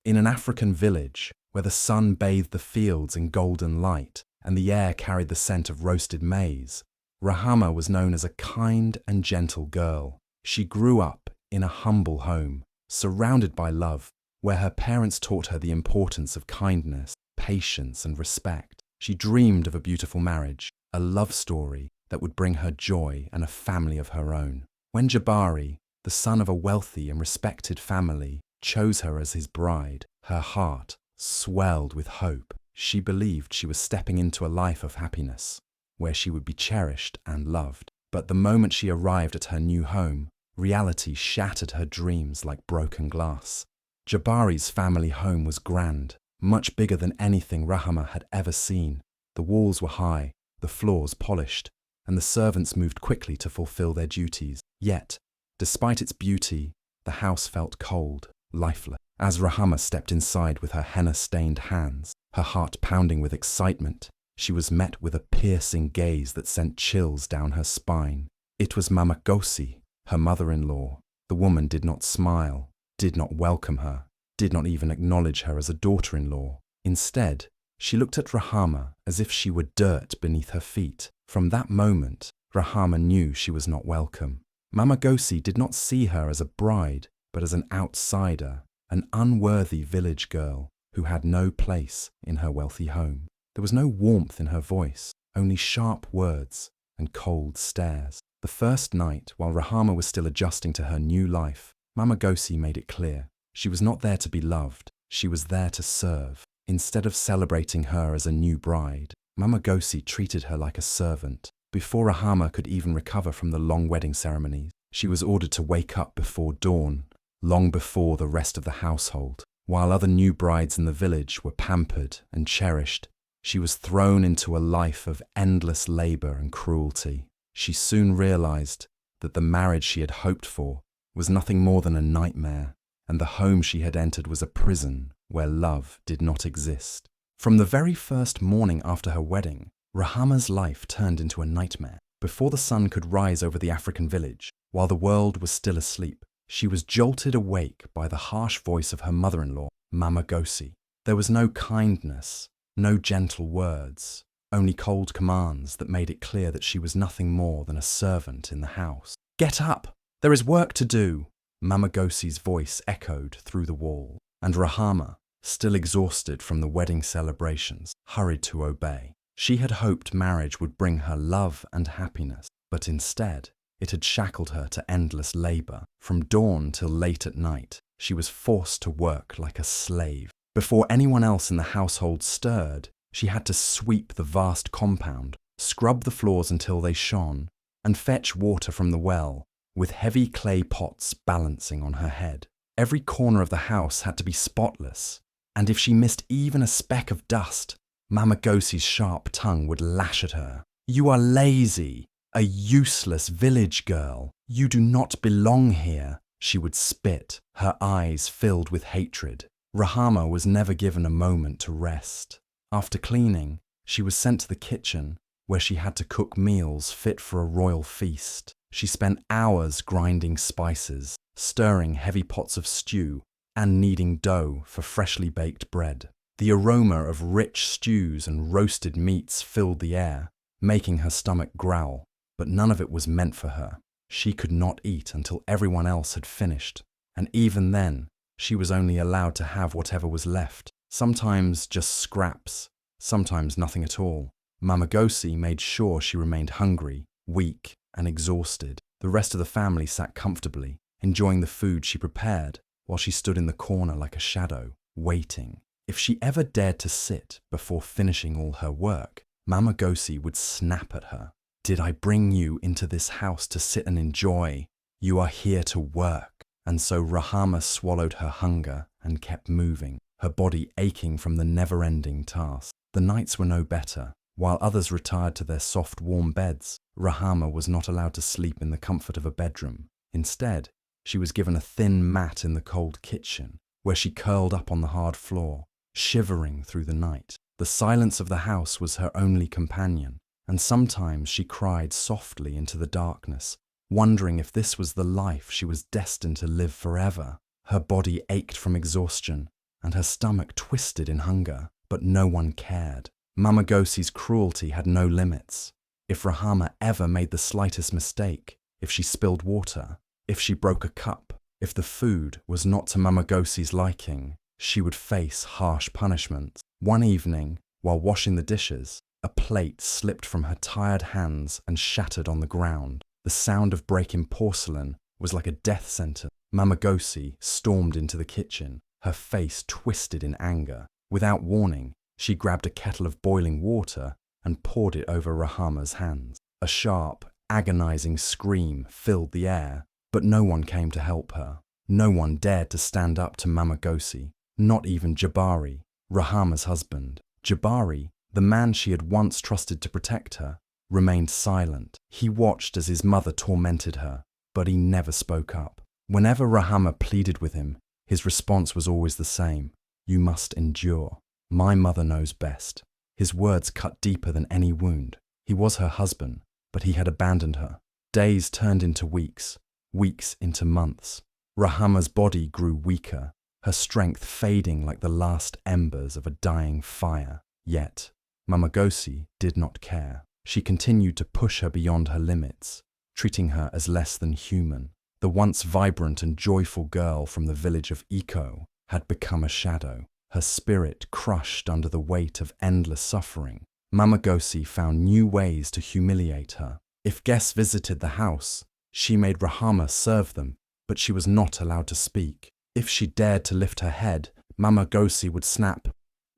In an African village, where the sun bathed the fields in golden light and the air carried the scent of roasted maize, Rahama was known as a kind and gentle girl. She grew up in a humble home, surrounded by love, where her parents taught her the importance of kindness, patience, and respect. She dreamed of a beautiful marriage, a love story that would bring her joy and a family of her own. When Jabari, the son of a wealthy and respected family, chose her as his bride, her heart swelled with hope. She believed she was stepping into a life of happiness, where she would be cherished and loved. But the moment she arrived at her new home, reality shattered her dreams like broken glass. Jabari's family home was grand, much bigger than anything Rahama had ever seen. The walls were high, the floors polished, and the servants moved quickly to fulfill their duties. Yet, despite its beauty, the house felt cold, lifeless. As Rahama stepped inside with her henna-stained hands, her heart pounding with excitement, she was met with a piercing gaze that sent chills down her spine. It was Mama Gosi, her mother-in-law. The woman did not smile, did not welcome her, did not even acknowledge her as a daughter-in-law. Instead, she looked at Rahama as if she were dirt beneath her feet. From that moment, Rahama knew she was not welcome. Mama Gosi did not see her as a bride, but as an outsider, an unworthy village girl who had no place in her wealthy home. There was no warmth in her voice, only sharp words and cold stares. The first night, while Rahama was still adjusting to her new life, Mama Gosi made it clear. She was not there to be loved, she was there to serve. Instead of celebrating her as a new bride, Mama Gosi treated her like a servant. Before Rahama could even recover from the long wedding ceremonies, she was ordered to wake up before dawn, long before the rest of the household. While other new brides in the village were pampered and cherished, she was thrown into a life of endless labor and cruelty. She soon realized that the marriage she had hoped for was nothing more than a nightmare, and the home she had entered was a prison where love did not exist. From the very first morning after her wedding, Rahama's life turned into a nightmare. Before the sun could rise over the African village, while the world was still asleep, she was jolted awake by the harsh voice of her mother-in-law, Mama Gosi. There was no kindness, no gentle words, only cold commands that made it clear that she was nothing more than a servant in the house. "Get up! There is work to do!" Mama Gosi's voice echoed through the wall, and Rahama, still exhausted from the wedding celebrations, hurried to obey. She had hoped marriage would bring her love and happiness, but instead, it had shackled her to endless labor. From dawn till late at night, she was forced to work like a slave. Before anyone else in the household stirred, she had to sweep the vast compound, scrub the floors until they shone, and fetch water from the well, with heavy clay pots balancing on her head. Every corner of the house had to be spotless, and if she missed even a speck of dust, Mama Gosi's sharp tongue would lash at her. "You are lazy, a useless village girl. You do not belong here," she would spit, her eyes filled with hatred. Rahama was never given a moment to rest. After cleaning, she was sent to the kitchen, where she had to cook meals fit for a royal feast. She spent hours grinding spices, stirring heavy pots of stew, and kneading dough for freshly baked bread. The aroma of rich stews and roasted meats filled the air, making her stomach growl, but none of it was meant for her. She could not eat until everyone else had finished, and even then, she was only allowed to have whatever was left, sometimes just scraps, sometimes nothing at all. Mama Gosi made sure she remained hungry, weak, and exhausted. The rest of the family sat comfortably, enjoying the food she prepared, while she stood in the corner like a shadow, waiting. If she ever dared to sit before finishing all her work, Mama Gosi would snap at her. "Did I bring you into this house to sit and enjoy? You are here to work." And so Rahama swallowed her hunger and kept moving, her body aching from the never-ending task. The nights were no better. While others retired to their soft, warm beds, Rahama was not allowed to sleep in the comfort of a bedroom. Instead, she was given a thin mat in the cold kitchen, where she curled up on the hard floor, shivering through the night. The silence of the house was her only companion, and sometimes she cried softly into the darkness, wondering if this was the life she was destined to live forever. Her body ached from exhaustion, and her stomach twisted in hunger, but no one cared. Mamagosi's cruelty had no limits. If Rahama ever made the slightest mistake, if she spilled water, if she broke a cup, if the food was not to Mamagosi's liking, she would face harsh punishment. One evening, while washing the dishes, a plate slipped from her tired hands and shattered on the ground. The sound of breaking porcelain was like a death sentence. Mamagosi stormed into the kitchen, her face twisted in anger. Without warning, she grabbed a kettle of boiling water and poured it over Rahama's hands. A sharp, agonizing scream filled the air, but no one came to help her. No one dared to stand up to Mamagosi, not even Jabari, Rahama's husband. Jabari, the man she had once trusted to protect her, remained silent. He watched as his mother tormented her, but he never spoke up. Whenever Rahama pleaded with him, his response was always the same: "You must endure. My mother knows best." His words cut deeper than any wound. He was her husband, but he had abandoned her. Days turned into weeks, weeks into months. Rahama's body grew weaker, her strength fading like the last embers of a dying fire. Yet, Mamagosi did not care. She continued to push her beyond her limits, treating her as less than human. The once vibrant and joyful girl from the village of Iko had become a shadow, her spirit crushed under the weight of endless suffering. Mamagosi found new ways to humiliate her. If guests visited the house, she made Rahama serve them, but she was not allowed to speak. If she dared to lift her head, Mamagosi would snap,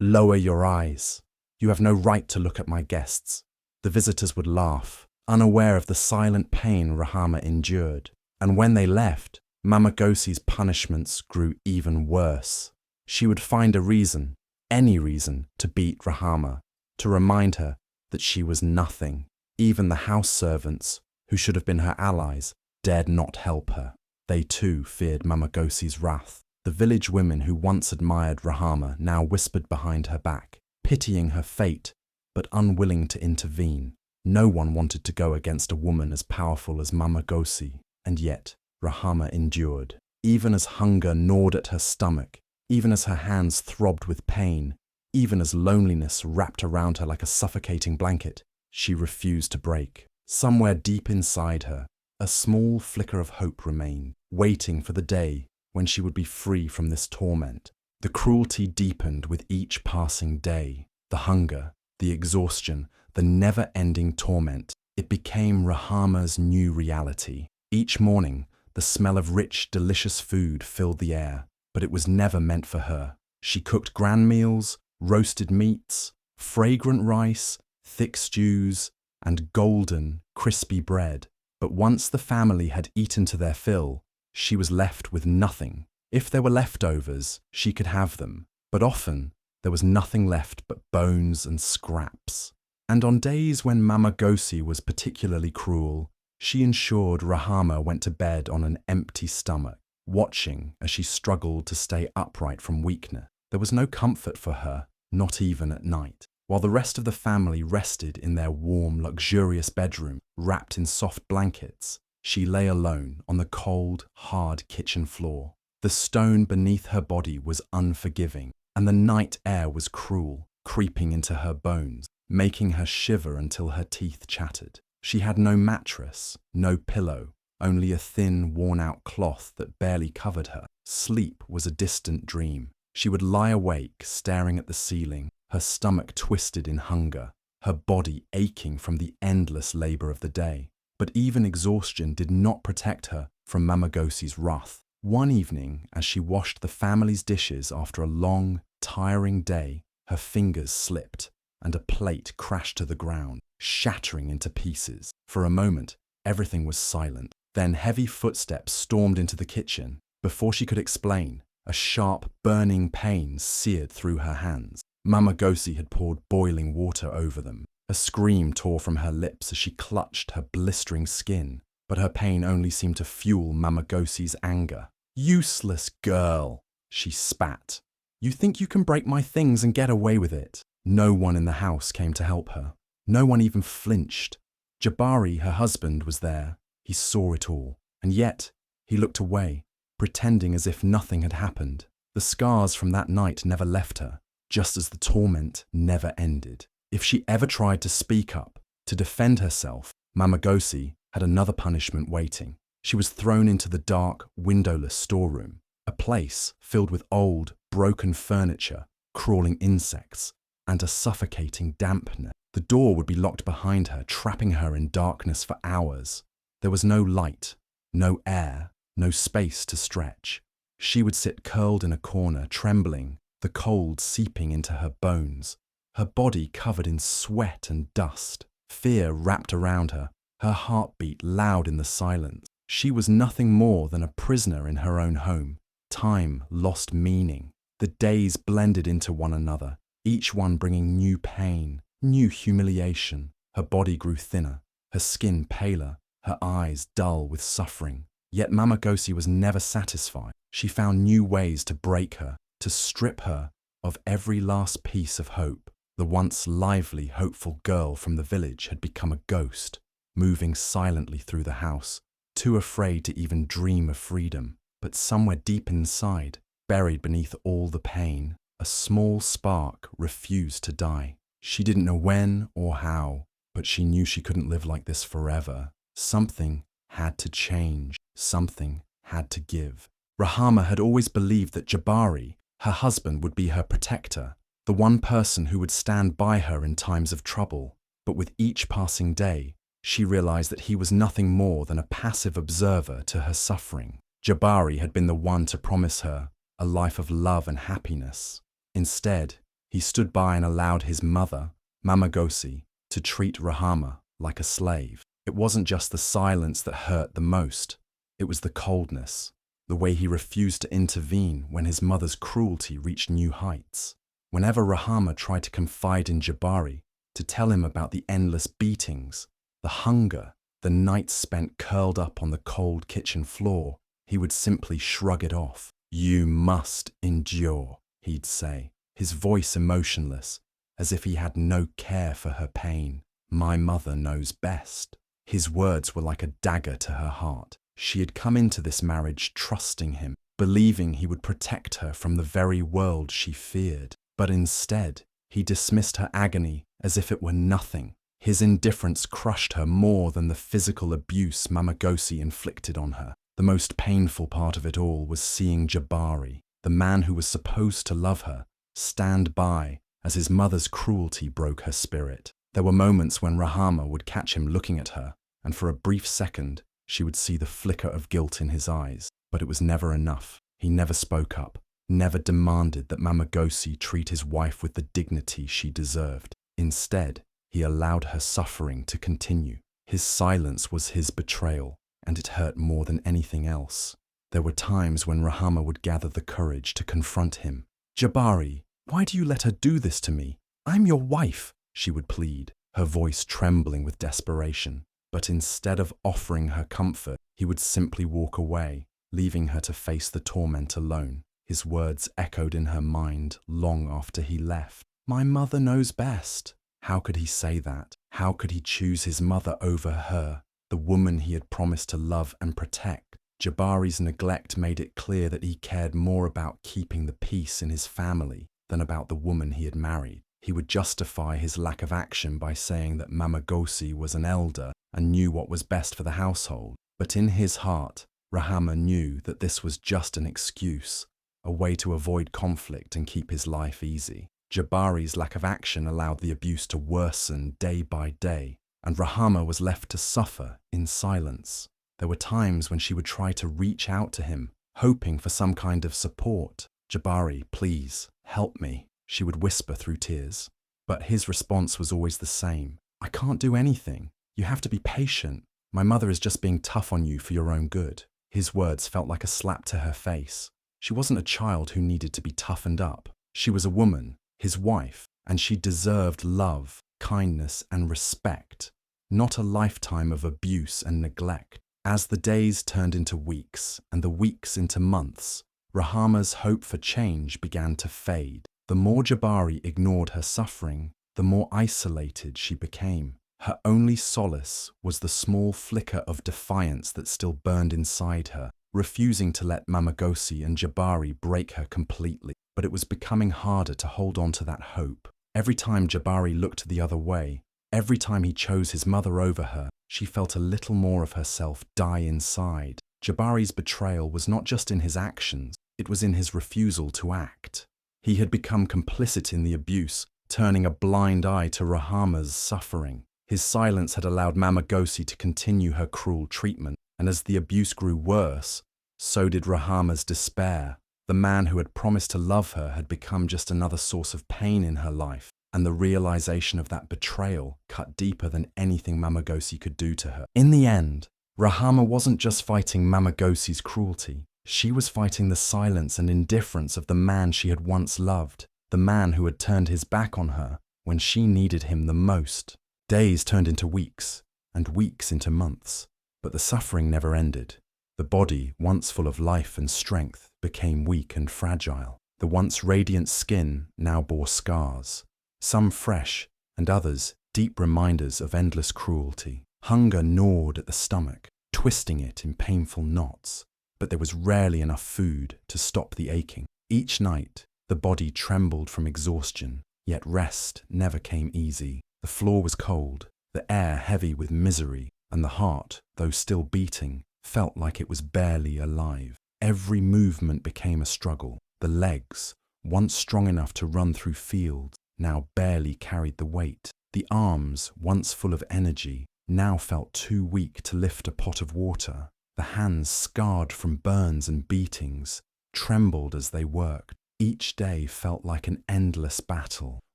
"Lower your eyes. You have no right to look at my guests." The visitors would laugh, unaware of the silent pain Rahama endured. And when they left, Mamagosi's punishments grew even worse. She would find a reason, any reason, to beat Rahama, to remind her that she was nothing. Even the house servants, who should have been her allies, dared not help her. They too feared Mamagosi's wrath. The village women who once admired Rahama now whispered behind her back, pitying her fate, but unwilling to intervene. No one wanted to go against a woman as powerful as Mamagosi, and yet Rahama endured. Even as hunger gnawed at her stomach, even as her hands throbbed with pain, even as loneliness wrapped around her like a suffocating blanket, she refused to break. Somewhere deep inside her, a small flicker of hope remained, waiting for the day when she would be free from this torment. The cruelty deepened with each passing day. The hunger, the exhaustion, the never-ending torment. It became Rahama's new reality. Each morning, the smell of rich, delicious food filled the air, but it was never meant for her. She cooked grand meals, roasted meats, fragrant rice, thick stews, and golden, crispy bread. But once the family had eaten to their fill, she was left with nothing. If there were leftovers, she could have them, but often there was nothing left but bones and scraps. And on days when Mamagosi was particularly cruel, she ensured Rahama went to bed on an empty stomach, watching as she struggled to stay upright from weakness. There was no comfort for her, not even at night. While the rest of the family rested in their warm, luxurious bedroom, wrapped in soft blankets, she lay alone on the cold, hard kitchen floor. The stone beneath her body was unforgiving, and the night air was cruel, creeping into her bones, making her shiver until her teeth chattered. She had no mattress, no pillow, only a thin, worn-out cloth that barely covered her. Sleep was a distant dream. She would lie awake, staring at the ceiling, her stomach twisted in hunger, her body aching from the endless labor of the day. But even exhaustion did not protect her from Mamagosi's wrath. One evening, as she washed the family's dishes after a long, tiring day, her fingers slipped, and a plate crashed to the ground, shattering into pieces. For a moment, everything was silent. Then heavy footsteps stormed into the kitchen. Before she could explain, a sharp, burning pain seared through her hands. Mamagosi had poured boiling water over them. A scream tore from her lips as she clutched her blistering skin, but her pain only seemed to fuel Mamagosi's anger. "Useless girl," she spat. "You think you can break my things and get away with it?" No one in the house came to help her. No one even flinched. Jabari, her husband, was there. He saw it all, and yet he looked away, pretending as if nothing had happened. The scars from that night never left her, just as the torment never ended. If she ever tried to speak up, to defend herself, Mamagosi had another punishment waiting. She was thrown into the dark, windowless storeroom, a place filled with old, broken furniture, crawling insects, and a suffocating dampness. The door would be locked behind her, trapping her in darkness for hours. There was no light, no air, no space to stretch. She would sit curled in a corner, trembling, the cold seeping into her bones, her body covered in sweat and dust. Fear wrapped around her, her heartbeat loud in the silence. She was nothing more than a prisoner in her own home. Time lost meaning. The days blended into one another, each one bringing new pain, new humiliation. Her body grew thinner, her skin paler, her eyes dull with suffering. Yet Mamagosi was never satisfied. She found new ways to break her, to strip her of every last piece of hope. The once lively, hopeful girl from the village had become a ghost, moving silently through the house, too afraid to even dream of freedom. But somewhere deep inside, buried beneath all the pain, a small spark refused to die. She didn't know when or how, but she knew she couldn't live like this forever. Something had to change. Something had to give. Rahama had always believed that Jabari, her husband, would be her protector, the one person who would stand by her in times of trouble. But with each passing day, she realized that he was nothing more than a passive observer to her suffering. Jabari had been the one to promise her a life of love and happiness. Instead, he stood by and allowed his mother, Mamagosi, to treat Rahama like a slave. It wasn't just the silence that hurt the most. It was the coldness, the way he refused to intervene when his mother's cruelty reached new heights. Whenever Rahama tried to confide in Jabari, to tell him about the endless beatings, the hunger, the nights spent curled up on the cold kitchen floor, he would simply shrug it off. "You must endure," he'd say, his voice emotionless, as if he had no care for her pain. "My mother knows best." His words were like a dagger to her heart. She had come into this marriage trusting him, believing he would protect her from the very world she feared. But instead, he dismissed her agony as if it were nothing. His indifference crushed her more than the physical abuse Mamagosi inflicted on her. The most painful part of it all was seeing Jabari, the man who was supposed to love her, stand by as his mother's cruelty broke her spirit. There were moments when Rahama would catch him looking at her, and for a brief second, she would see the flicker of guilt in his eyes. But it was never enough. He never spoke up, never demanded that Mamagosi treat his wife with the dignity she deserved. Instead, he allowed her suffering to continue. His silence was his betrayal, and it hurt more than anything else. There were times when Rahama would gather the courage to confront him. "Jabari, why do you let her do this to me? I'm your wife," she would plead, her voice trembling with desperation. But instead of offering her comfort, he would simply walk away, leaving her to face the torment alone. His words echoed in her mind long after he left. "My mother knows best." How could he say that? How could he choose his mother over her, the woman he had promised to love and protect? Jabari's neglect made it clear that he cared more about keeping the peace in his family than about the woman he had married. He would justify his lack of action by saying that Mamagosi was an elder and knew what was best for the household. But in his heart, Rahama knew that this was just an excuse, a way to avoid conflict and keep his life easy. Jabari's lack of action allowed the abuse to worsen day by day, and Rahama was left to suffer in silence. There were times when she would try to reach out to him, hoping for some kind of support. "Jabari, please, help me," she would whisper through tears. But his response was always the same. "I can't do anything. You have to be patient. My mother is just being tough on you for your own good." His words felt like a slap to her face. She wasn't a child who needed to be toughened up. She was a woman, his wife, and she deserved love, kindness, and respect, not a lifetime of abuse and neglect. As the days turned into weeks and the weeks into months, Rahama's hope for change began to fade. The more Jabari ignored her suffering, the more isolated she became. Her only solace was the small flicker of defiance that still burned inside her. refusing to let Mamagosi and Jabari break her completely. But it was becoming harder to hold on to that hope. Every time Jabari looked the other way, every time he chose his mother over her, she felt a little more of herself die inside. Jabari's betrayal was not just in his actions, it was in his refusal to act. He had become complicit in the abuse, turning a blind eye to Rahama's suffering. His silence had allowed Mamagosi to continue her cruel treatment, and as the abuse grew worse, so did Rahama's despair. The man who had promised to love her had become just another source of pain in her life, and the realization of that betrayal cut deeper than anything Mamagosi could do to her. In the end, Rahama wasn't just fighting Mamagosi's cruelty. She was fighting the silence and indifference of the man she had once loved, the man who had turned his back on her when she needed him the most. Days turned into weeks, and weeks into months, but the suffering never ended. The body, once full of life and strength, became weak and fragile. The once radiant skin now bore scars, some fresh and others deep reminders of endless cruelty. Hunger gnawed at the stomach, twisting it in painful knots, but there was rarely enough food to stop the aching. Each night, the body trembled from exhaustion, yet rest never came easy. The floor was cold, the air heavy with misery, and the heart, though still beating, felt like it was barely alive. Every movement became a struggle. The legs, once strong enough to run through fields, now barely carried the weight. The arms, once full of energy, now felt too weak to lift a pot of water. The hands, scarred from burns and beatings, trembled as they worked. Each day felt like an endless battle.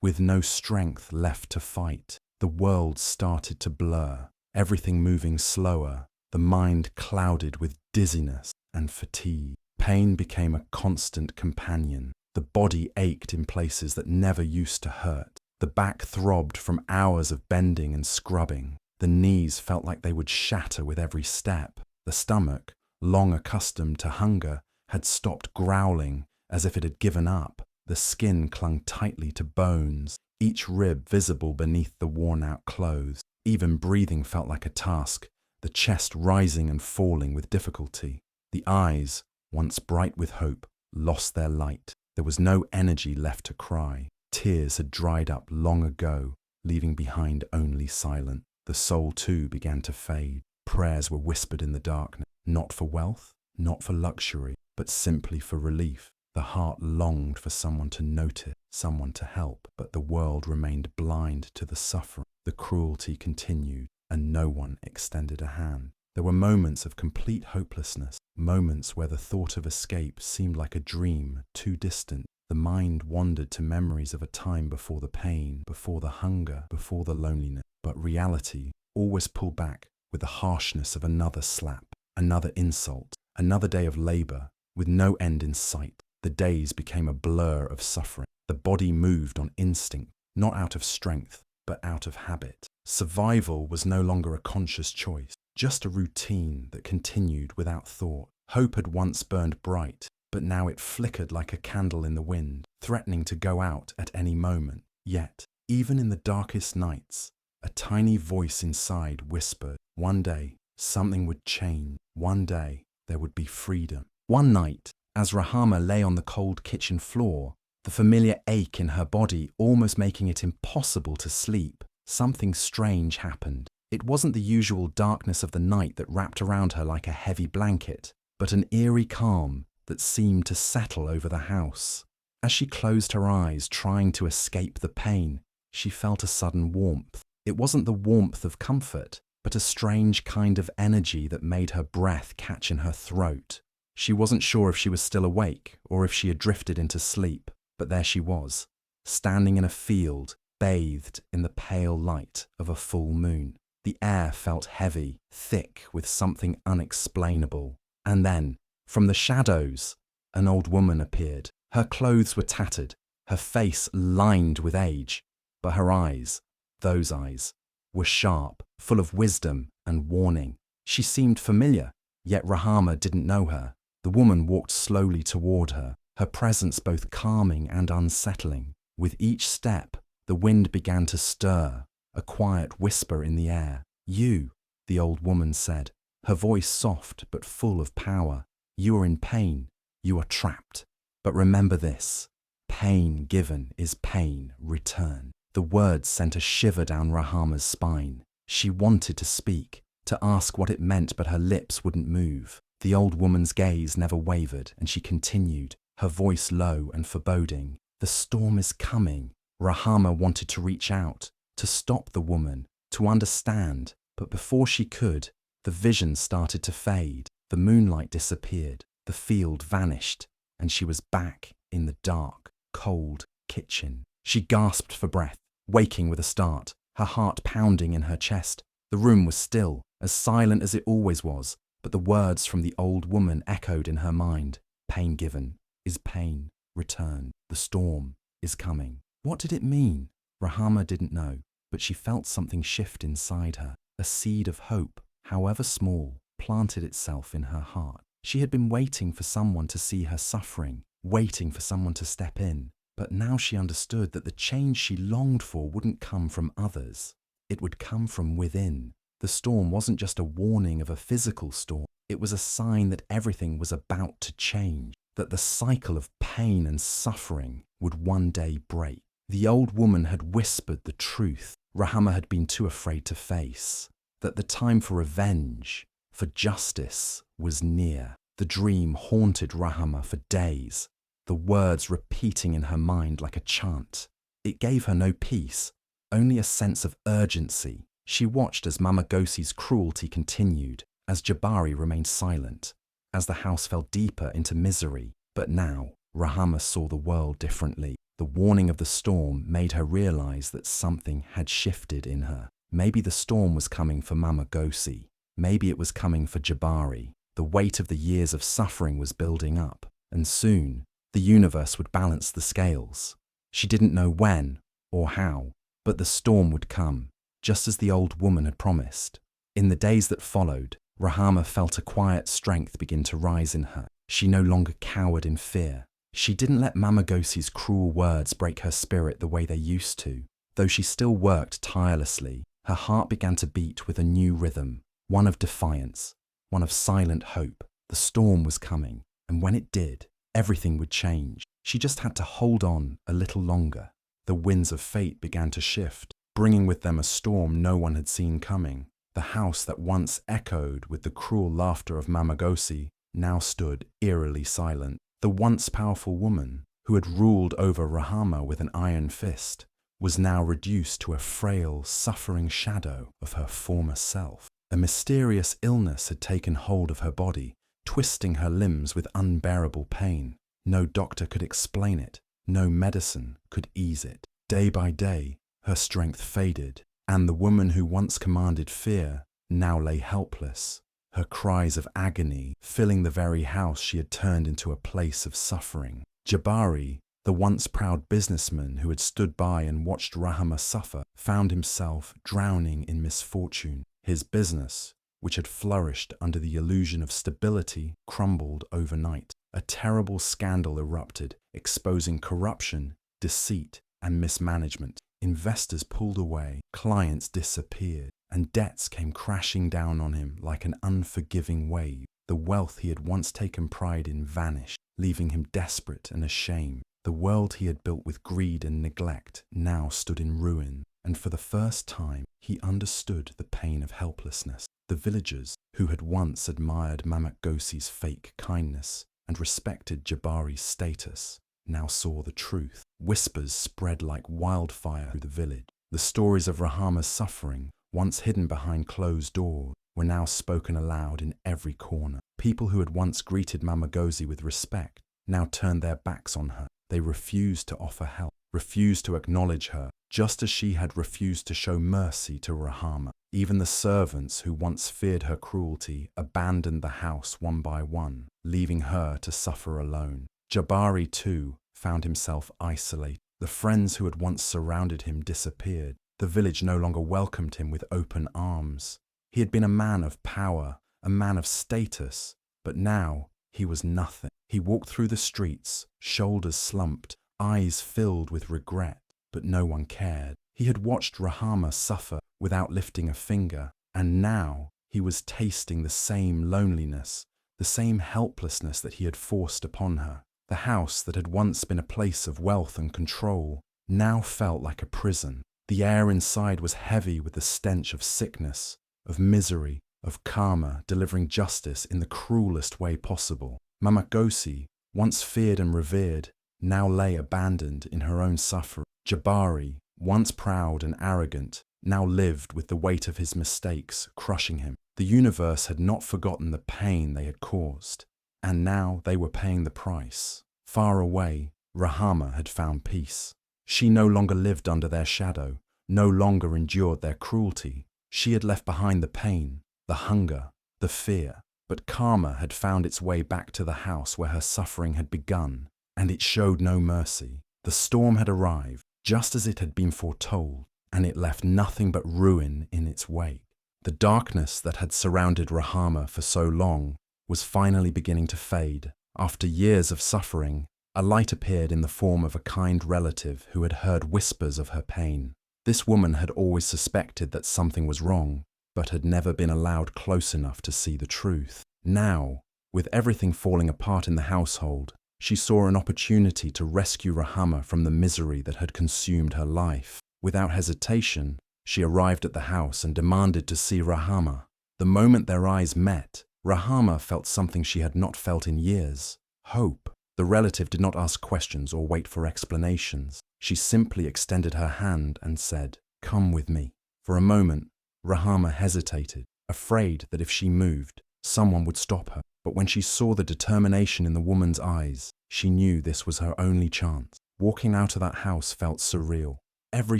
With no strength left to fight, the world started to blur, everything moving slower, the mind clouded with dizziness and fatigue. Pain became a constant companion. The body ached in places that never used to hurt. The back throbbed from hours of bending and scrubbing. The knees felt like they would shatter with every step. The stomach, long accustomed to hunger, had stopped growling as if it had given up. The skin clung tightly to bones, each rib visible beneath the worn-out clothes. Even breathing felt like a task, the chest rising and falling with difficulty. The eyes, once bright with hope, lost their light. There was no energy left to cry. Tears had dried up long ago, leaving behind only silence. The soul too began to fade. Prayers were whispered in the darkness, not for wealth, not for luxury, but simply for relief. The heart longed for someone to notice, someone to help, but the world remained blind to the suffering. The cruelty continued, and no one extended a hand. There were moments of complete hopelessness, moments where the thought of escape seemed like a dream, too distant. The mind wandered to memories of a time before the pain, before the hunger, before the loneliness. But reality always pulled back with the harshness of another slap, another insult, another day of labor, with no end in sight. The days became a blur of suffering. The body moved on instinct, not out of strength, but out of habit. Survival was no longer a conscious choice, just a routine that continued without thought. Hope had once burned bright, but now it flickered like a candle in the wind, threatening to go out at any moment. Yet, even in the darkest nights, a tiny voice inside whispered, one day, something would change. One day, there would be freedom. One night, as Rahama lay on the cold kitchen floor, the familiar ache in her body almost making it impossible to sleep, something strange happened. It wasn't the usual darkness of the night that wrapped around her like a heavy blanket, but an eerie calm that seemed to settle over the house. As she closed her eyes, trying to escape the pain, she felt a sudden warmth. It wasn't the warmth of comfort, but a strange kind of energy that made her breath catch in her throat. She wasn't sure if she was still awake or if she had drifted into sleep, but there she was, standing in a field, bathed in the pale light of a full moon. The air felt heavy, thick with something unexplainable. And then, from the shadows, an old woman appeared. Her clothes were tattered, her face lined with age, but her eyes, those eyes, were sharp, full of wisdom and warning. She seemed familiar, yet Rahama didn't know her. The woman walked slowly toward her, her presence both calming and unsettling. With each step, the wind began to stir, a quiet whisper in the air. "You," the old woman said, her voice soft but full of power. You are in pain. You are trapped. But remember this. Pain given is pain returned. The words sent a shiver down Rahama's spine. She wanted to speak, to ask what it meant, but her lips wouldn't move. The old woman's gaze never wavered, and she continued, her voice low and foreboding. The storm is coming. Rahama wanted to reach out, to stop the woman, to understand, but before she could, the vision started to fade. The moonlight disappeared, the field vanished, and she was back in the dark, cold kitchen. She gasped for breath, waking with a start, her heart pounding in her chest. The room was still, as silent as it always was, but the words from the old woman echoed in her mind. Pain given is pain returned. The storm is coming. What did it mean? Rahama didn't know, but she felt something shift inside her. A seed of hope, however small, planted itself in her heart. She had been waiting for someone to see her suffering, waiting for someone to step in. But now she understood that the change she longed for wouldn't come from others. It would come from within. The storm wasn't just a warning of a physical storm. It was a sign that everything was about to change, that the cycle of pain and suffering would one day break. The old woman had whispered the truth Rahama had been too afraid to face, that the time for revenge, for justice, was near. The dream haunted Rahama for days, the words repeating in her mind like a chant. It gave her no peace, only a sense of urgency. She watched as Mama Gosi's cruelty continued, as Jabari remained silent, as the house fell deeper into misery. But now, Rahama saw the world differently. The warning of the storm made her realize that something had shifted in her. Maybe the storm was coming for Mama Gosi. Maybe it was coming for Jabari. The weight of the years of suffering was building up, and soon, the universe would balance the scales. She didn't know when or how, but the storm would come, just as the old woman had promised. In the days that followed, Rahama felt a quiet strength begin to rise in her. She no longer cowered in fear. She didn't let Mama Gosi's cruel words break her spirit the way they used to. Though she still worked tirelessly, her heart began to beat with a new rhythm, one of defiance, one of silent hope. The storm was coming, and when it did, everything would change. She just had to hold on a little longer. The winds of fate began to shift, bringing with them a storm no one had seen coming. The house that once echoed with the cruel laughter of Mama Gosi now stood eerily silent. The once powerful woman, who had ruled over Rahama with an iron fist, was now reduced to a frail, suffering shadow of her former self. A mysterious illness had taken hold of her body, twisting her limbs with unbearable pain. No doctor could explain it, no medicine could ease it. Day by day, her strength faded, and the woman who once commanded fear now lay helpless, her cries of agony filling the very house she had turned into a place of suffering. Jabari, the once proud businessman who had stood by and watched Rahama suffer, found himself drowning in misfortune. His business, which had flourished under the illusion of stability, crumbled overnight. A terrible scandal erupted, exposing corruption, deceit, and mismanagement. Investors pulled away, clients disappeared, and debts came crashing down on him like an unforgiving wave. The wealth he had once taken pride in vanished, leaving him desperate and ashamed. The world he had built with greed and neglect now stood in ruin, and for the first time he understood the pain of helplessness. The villagers, who had once admired Mama Gosi's fake kindness and respected Jabari's status, now saw the truth. Whispers spread like wildfire through the village. The stories of Rahama's suffering, once hidden behind closed doors, were now spoken aloud in every corner. People who had once greeted Mama Gosi with respect now turned their backs on her. They refused to offer help, refused to acknowledge her, just as she had refused to show mercy to Rahama. Even the servants who once feared her cruelty abandoned the house one by one, leaving her to suffer alone. Jabari, too, found himself isolated. The friends who had once surrounded him disappeared. The village no longer welcomed him with open arms. He had been a man of power, a man of status, but now he was nothing. He walked through the streets, shoulders slumped, eyes filled with regret, but no one cared. He had watched Rahama suffer without lifting a finger, and now he was tasting the same loneliness, the same helplessness that he had forced upon her. The house that had once been a place of wealth and control now felt like a prison. The air inside was heavy with the stench of sickness, of misery, of karma delivering justice in the cruelest way possible. Mama Gosi, once feared and revered, now lay abandoned in her own suffering. Jabari, once proud and arrogant, now lived with the weight of his mistakes crushing him. The universe had not forgotten the pain they had caused, and now they were paying the price. Far away, Rahama had found peace. She no longer lived under their shadow, no longer endured their cruelty. She had left behind the pain, the hunger, the fear. But karma had found its way back to the house where her suffering had begun, and it showed no mercy. The storm had arrived, just as it had been foretold, and it left nothing but ruin in its wake. The darkness that had surrounded Rahama for so long was finally beginning to fade. After years of suffering, a light appeared in the form of a kind relative who had heard whispers of her pain. This woman had always suspected that something was wrong, but had never been allowed close enough to see the truth. Now, with everything falling apart in the household, she saw an opportunity to rescue Rahama from the misery that had consumed her life. Without hesitation, she arrived at the house and demanded to see Rahama. The moment their eyes met, Rahama felt something she had not felt in years: hope. The relative did not ask questions or wait for explanations. She simply extended her hand and said, "Come with me." For a moment, Rahama hesitated, afraid that if she moved, someone would stop her. But when she saw the determination in the woman's eyes, she knew this was her only chance. Walking out of that house felt surreal. Every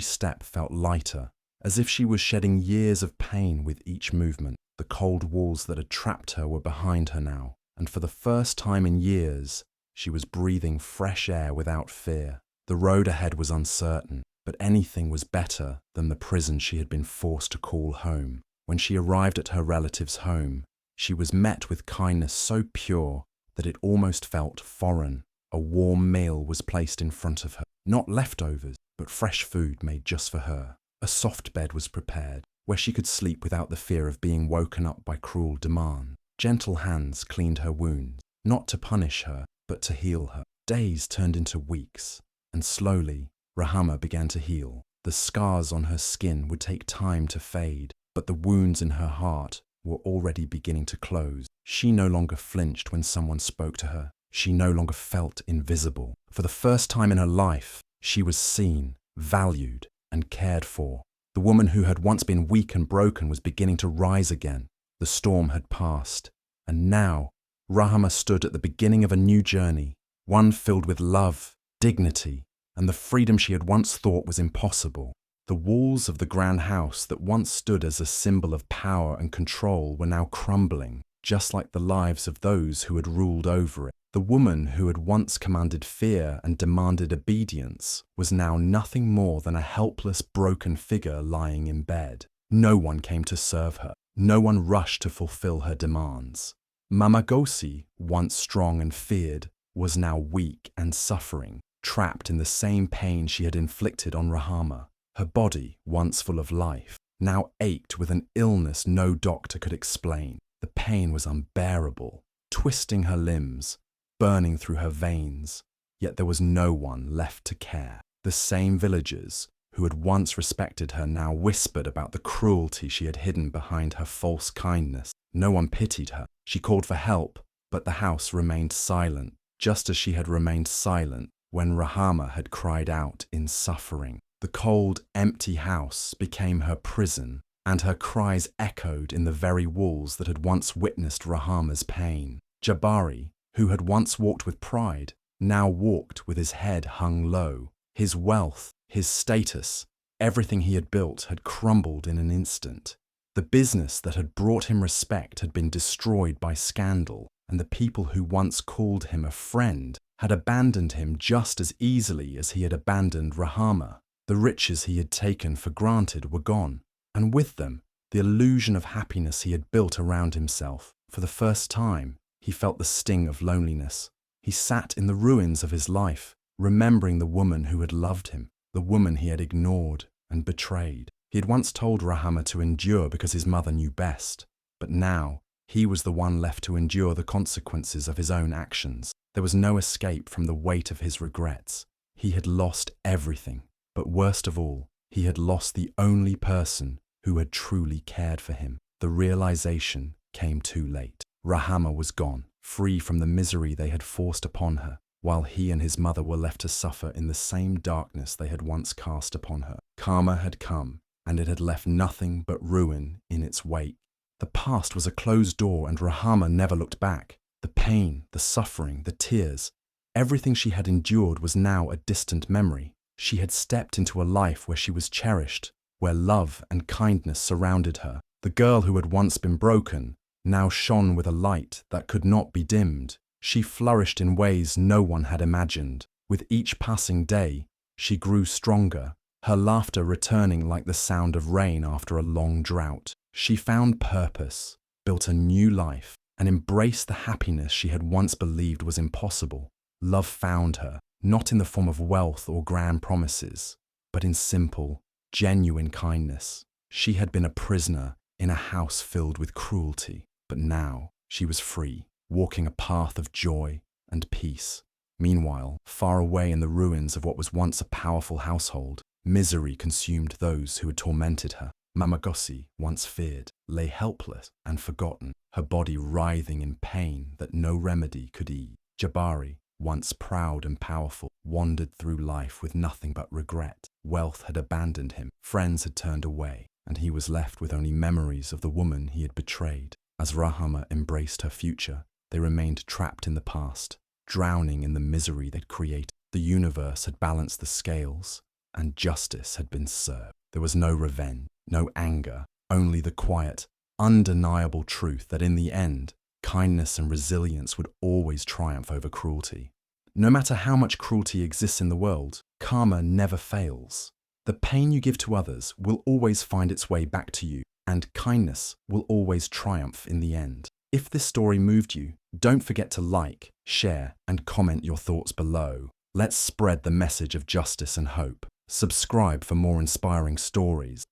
step felt lighter, as if she was shedding years of pain with each movement. The cold walls that had trapped her were behind her now, and for the first time in years, she was breathing fresh air without fear. The road ahead was uncertain, but anything was better than the prison she had been forced to call home. When she arrived at her relative's home, she was met with kindness so pure that it almost felt foreign. A warm meal was placed in front of her, not leftovers, but fresh food made just for her. A soft bed was prepared, where she could sleep without the fear of being woken up by cruel demand. Gentle hands cleaned her wounds, not to punish her, but to heal her. Days turned into weeks, and slowly, Rahama began to heal. The scars on her skin would take time to fade, but the wounds in her heart were already beginning to close. She no longer flinched when someone spoke to her. She no longer felt invisible. For the first time in her life, she was seen, valued, and cared for. The woman who had once been weak and broken was beginning to rise again. The storm had passed, and now Rahama stood at the beginning of a new journey, one filled with love, dignity, and the freedom she had once thought was impossible. The walls of the grand house that once stood as a symbol of power and control were now crumbling, just like the lives of those who had ruled over it. The woman who had once commanded fear and demanded obedience was now nothing more than a helpless, broken figure lying in bed. No one came to serve her. No one rushed to fulfill her demands. Mama Gosi, once strong and feared, was now weak and suffering, trapped in the same pain she had inflicted on Rahama. Her body, once full of life, now ached with an illness no doctor could explain. The pain was unbearable, twisting her limbs, burning through her veins, yet there was no one left to care. The same villagers who had once respected her now whispered about the cruelty she had hidden behind her false kindness. No one pitied her. She called for help, but the house remained silent, just as she had remained silent when Rahama had cried out in suffering. The cold, empty house became her prison, and her cries echoed in the very walls that had once witnessed Rahama's pain. Jabari, who had once walked with pride, now walked with his head hung low. His wealth, his status, everything he had built had crumbled in an instant. The business that had brought him respect had been destroyed by scandal, and the people who once called him a friend had abandoned him just as easily as he had abandoned Rahama. The riches he had taken for granted were gone, and with them, the illusion of happiness he had built around himself. For the first time, he felt the sting of loneliness. He sat in the ruins of his life, remembering the woman who had loved him, the woman he had ignored and betrayed. He had once told Rahama to endure because his mother knew best, but now He was the one left to endure the consequences of his own actions. There was no escape from the weight of his regrets. He had lost everything, but worst of all, he had lost the only person who had truly cared for him. The realization came too late. Rahama was gone, free from the misery they had forced upon her, while he and his mother were left to suffer in the same darkness they had once cast upon her. Karma had come, and it had left nothing but ruin in its wake. The past was a closed door, and Rahama never looked back. The pain, the suffering, the tears, everything she had endured was now a distant memory. She had stepped into a life where she was cherished, where love and kindness surrounded her. The girl who had once been broken now shone with a light that could not be dimmed. She flourished in ways no one had imagined. With each passing day, she grew stronger, her laughter returning like the sound of rain after a long drought. She found purpose, built a new life, and embraced the happiness she had once believed was impossible. Love found her, not in the form of wealth or grand promises, but in simple, genuine kindness. She had been a prisoner in a house filled with cruelty, but now she was free, walking a path of joy and peace. Meanwhile, far away in the ruins of what was once a powerful household, misery consumed those who had tormented her. Mamagosi, once feared, lay helpless and forgotten, her body writhing in pain that no remedy could ease. Jabari, once proud and powerful, wandered through life with nothing but regret. Wealth had abandoned him, friends had turned away, and he was left with only memories of the woman he had betrayed. As Rahama embraced her future, they remained trapped in the past, drowning in the misery they'd created. The universe had balanced the scales, and justice had been served. There was no revenge, no anger, only the quiet, undeniable truth that in the end, kindness and resilience would always triumph over cruelty. No matter how much cruelty exists in the world, karma never fails. The pain you give to others will always find its way back to you, and kindness will always triumph in the end. If this story moved you, don't forget to like, share, and comment your thoughts below. Let's spread the message of justice and hope. Subscribe for more inspiring stories.